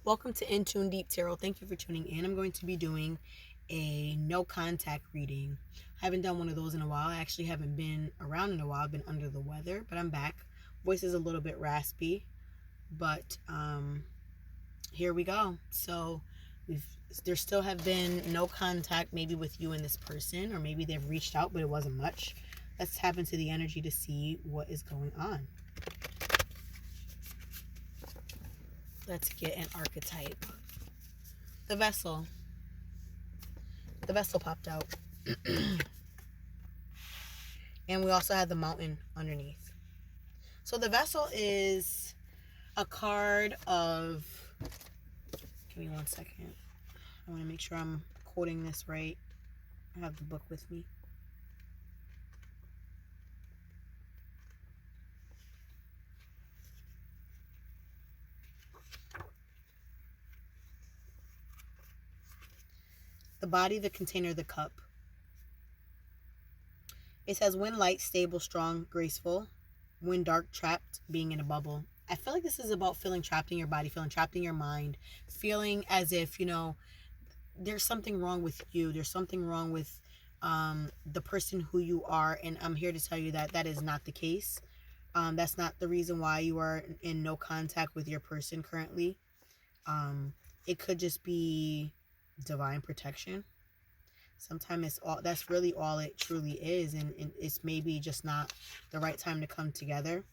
Welcome to InTuneDeep Tarot. Thank you for tuning in. I'm going to be doing a no contact reading. I haven't done one of those in a while. I actually haven't been around in a while. I've been under the weather, but I'm back. Voice is a little bit raspy, but here we go. So there still have been no contact, maybe with you and this person, or maybe they've reached out, but it wasn't much. Let's tap into the energy to see what is going on. Let's get an archetype. The vessel. The vessel popped out. And we also had the mountain underneath. So the vessel is a card of... Give me 1 second. I want to make sure I'm quoting this right. I have the book with me. The body, the container, the cup. It says, when light, stable, strong, graceful. When dark, trapped, being in a bubble. I feel like this is about feeling trapped in your body, feeling trapped in your mind, feeling as if, there's something wrong with you. There's something wrong with the person who you are. And I'm here to tell you that that is not the case. That's not the reason why you are in no contact with your person currently. It could just be divine protection. Sometimes that's really all it truly is, and it's maybe just not the right time to come together.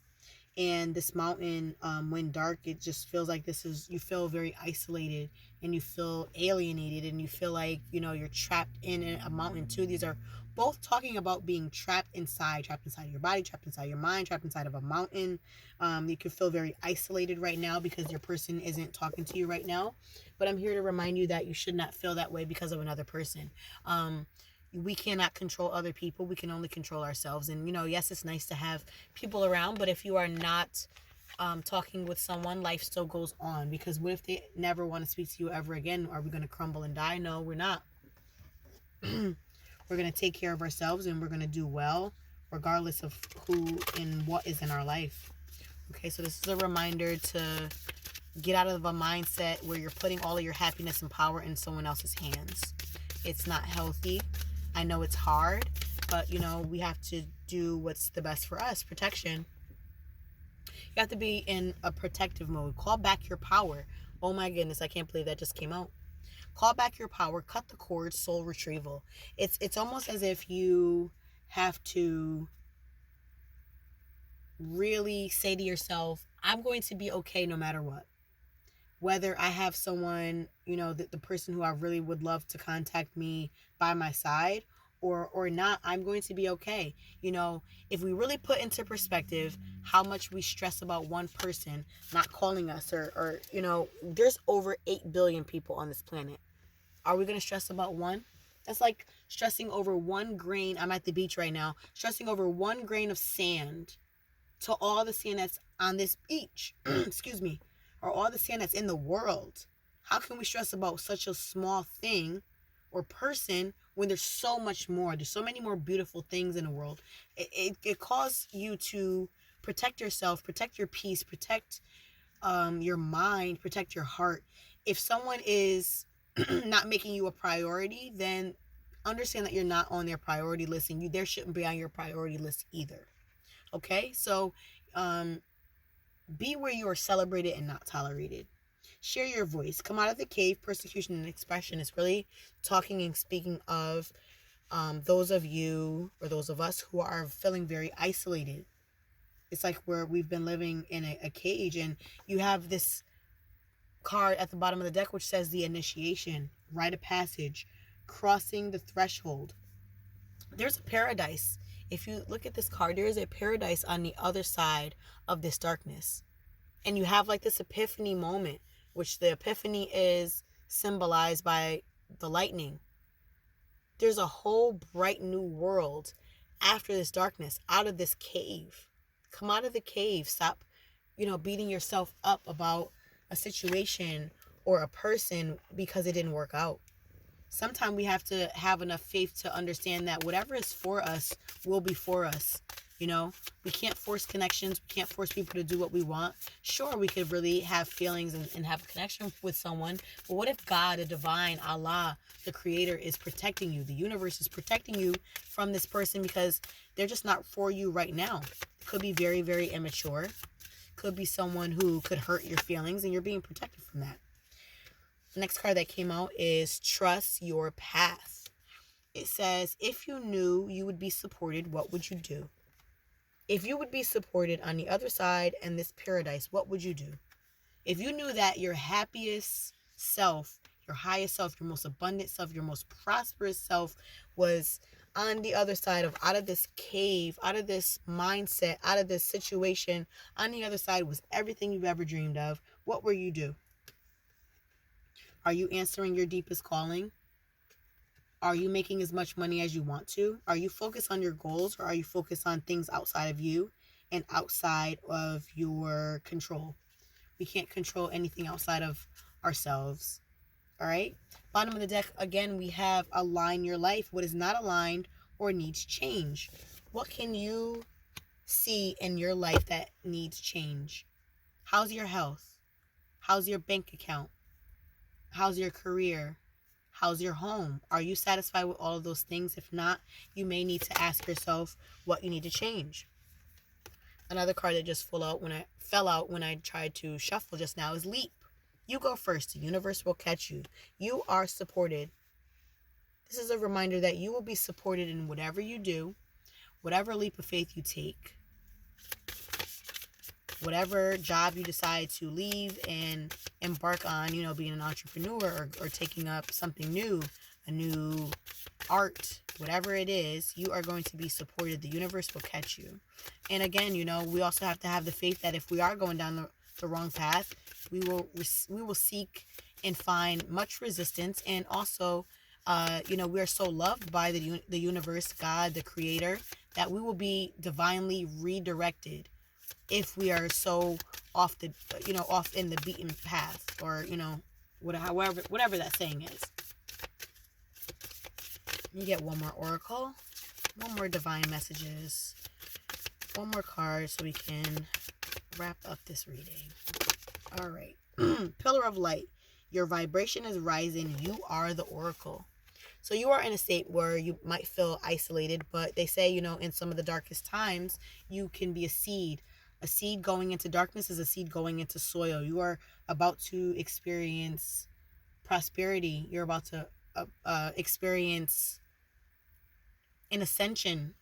And this mountain, when dark, it just feels like you feel very isolated, and you feel alienated, and you feel like you're trapped in a mountain too. These are both talking about being trapped inside your body, trapped inside your mind, trapped inside of a mountain. You could feel very isolated right now because your person isn't talking to you right now. But I'm here to remind you that you should not feel that way because of another person. We cannot control other people. We can only control ourselves. And, yes, it's nice to have people around, but if you are not talking with someone, life still goes on. Because what if they never want to speak to you ever again? Are we going to crumble and die? No, we're not. We're going to take care of ourselves, and we're going to do well regardless of who and what is in our life. Okay, so this is a reminder to get out of a mindset where you're putting all of your happiness and power in someone else's hands. It's not healthy. I know it's hard, but we have to do what's the best for us. Protection. You have to be in a protective mode. Call back your power. Oh my goodness, I can't believe that just came out. Call back your power, cut the cord, soul retrieval. It's almost as if you have to really say to yourself, I'm going to be okay no matter what. Whether I have someone, the person who I really would love to contact me by my side or not, I'm going to be okay. If we really put into perspective how much we stress about one person not calling us or there's over 8 billion people on this planet. Are we going to stress about one? That's like stressing over one grain. I'm at the beach right now, stressing over one grain of sand to all the sand that's on this beach. Excuse me. Or all the sand that's in the world. How can we stress about such a small thing or person when there's so much more? There's so many more beautiful things in the world. It calls you to protect yourself, protect your peace, protect your mind, protect your heart. If someone is not making you a priority, then understand that you're not on their priority list, and there shouldn't be on your priority list either. Okay? So, be where you are celebrated and not tolerated. Share your voice. Come out of the cave. Persecution and expression is really talking and speaking of those of you or those of us who are feeling very isolated. It's like where we've been living in a cage, and you have this card at the bottom of the deck which says the initiation, rite of passage, crossing the threshold. There's a paradise. If you look at this card, there is a paradise on the other side of this darkness. And you have like this epiphany moment, which the epiphany is symbolized by the lightning. There's a whole bright new world after this darkness, out of this cave. Come out of the cave. Stop, beating yourself up about a situation or a person because it didn't work out. Sometimes we have to have enough faith to understand that whatever is for us will be for us. You know, we can't force connections. We can't force people to do what we want. Sure, we could really have feelings and have a connection with someone. But what if God, the divine, Allah, the creator, is protecting you? The universe is protecting you from this person because they're just not for you right now. It could be very, very immature. Could be someone who could hurt your feelings, and you're being protected from that. The next card that came out is Trust Your Path. It says, if you knew you would be supported, what would you do? If you would be supported on the other side and this paradise, what would you do? If you knew that your happiest self, your highest self, your most abundant self, your most prosperous self was on the other side of, out of this cave, out of this mindset, out of this situation, on the other side was everything you've ever dreamed of, what will you do? Are you answering your deepest calling? Are you making as much money as you want to? Are you focused on your goals, or are you focused on things outside of you and outside of your control? We can't control anything outside of ourselves. All right. Bottom of the deck, again, we have align your life. What is not aligned or needs change? What can you see in your life that needs change? How's your health? How's your bank account? How's your career? How's your home? Are you satisfied with all of those things? If not, you may need to ask yourself what you need to change. Another card that just fell out when I tried to shuffle just now is Leap. You go first. The universe will catch you. You are supported. This is a reminder that you will be supported in whatever you do, whatever leap of faith you take, whatever job you decide to leave and embark on, you know, being an entrepreneur or taking up something new, a new art, whatever it is, you are going to be supported. The universe will catch you. And again, you know, we also have to have the faith that if we are going down the wrong path, we will seek and find much resistance. And also, you know, we are so loved by the universe, God, the creator, that we will be divinely redirected if we are so off in the beaten path, or, you know, whatever that saying is. You get one more oracle, one more divine messages, one more card so we can wrap up this reading. All right. Pillar of light. Your vibration is rising. You are the oracle. So you are in a state where you might feel isolated, but they say, you know, in some of the darkest times, you can be a seed. A seed going into darkness is a seed going into soil. You are about to experience prosperity. You're about to experience an ascension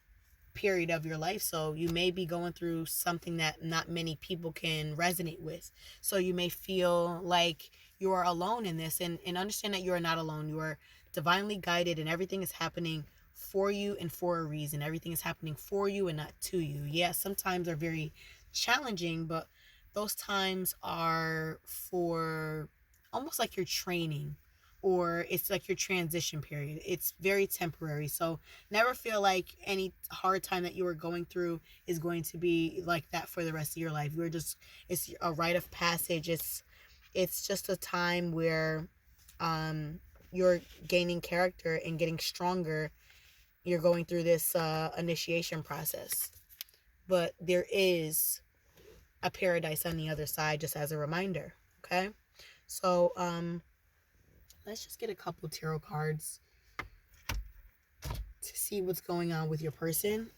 period of your life. So you may be going through something that not many people can resonate with. So you may feel like you are alone in this, and understand that you are not alone. You are divinely guided, and everything is happening for you and for a reason. Everything is happening for you and not to you. Yes, sometimes are very challenging, but those times are for almost like your training, or it's like your transition period. It's very temporary. So never feel like any hard time that you are going through is going to be like that for the rest of your life. It's a rite of passage. It's just a time where you're gaining character and getting stronger. You're going through this initiation process. But there is a paradise on the other side, just as a reminder. Okay? So, let's just get a couple tarot cards to see what's going on with your person.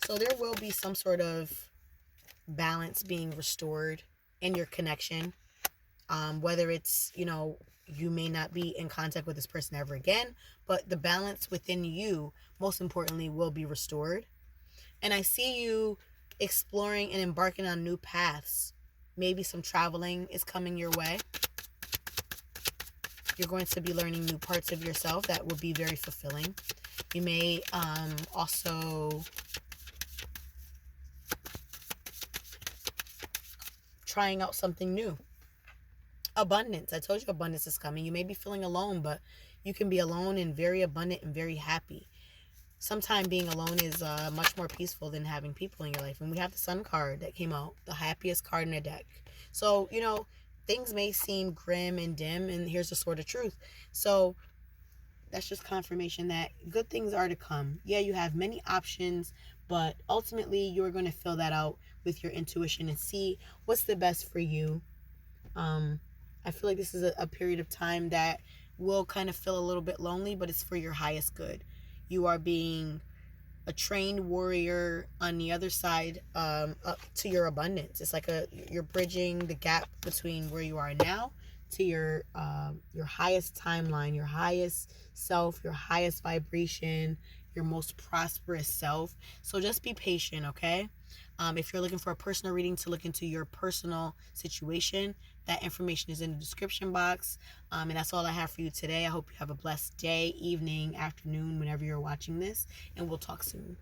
So there will be some sort of balance being restored in your connection. Whether it's, you know, you may not be in contact with this person ever again, but the balance within you, most importantly, will be restored. And I see you exploring and embarking on new paths. Maybe some traveling is coming your way. You're going to be learning new parts of yourself that will be very fulfilling. You may also trying out something new. Abundance. I told you abundance is coming. You may be feeling alone, but you can be alone and very abundant and very happy. Sometimes being alone is much more peaceful than having people in your life. And we have the Sun card that came out, the happiest card in the deck. So, you know, things may seem grim and dim, and here's the sort of truth. So that's just confirmation that good things are to come. Yeah, you have many options, but ultimately you're going to fill that out with your intuition and see what's the best for you. um I feel like this is a period of time that will kind of feel a little bit lonely, but it's for your highest good. You are being a trained warrior on the other side, up to your abundance. It's like you're bridging the gap between where you are now to your highest timeline, your highest self, your highest vibration, your most prosperous self. So just be patient, okay? If you're looking for a personal reading to look into your personal situation, that information is in the description box. And that's all I have for you today. I hope you have a blessed day, evening, afternoon, whenever you're watching this, and we'll talk soon.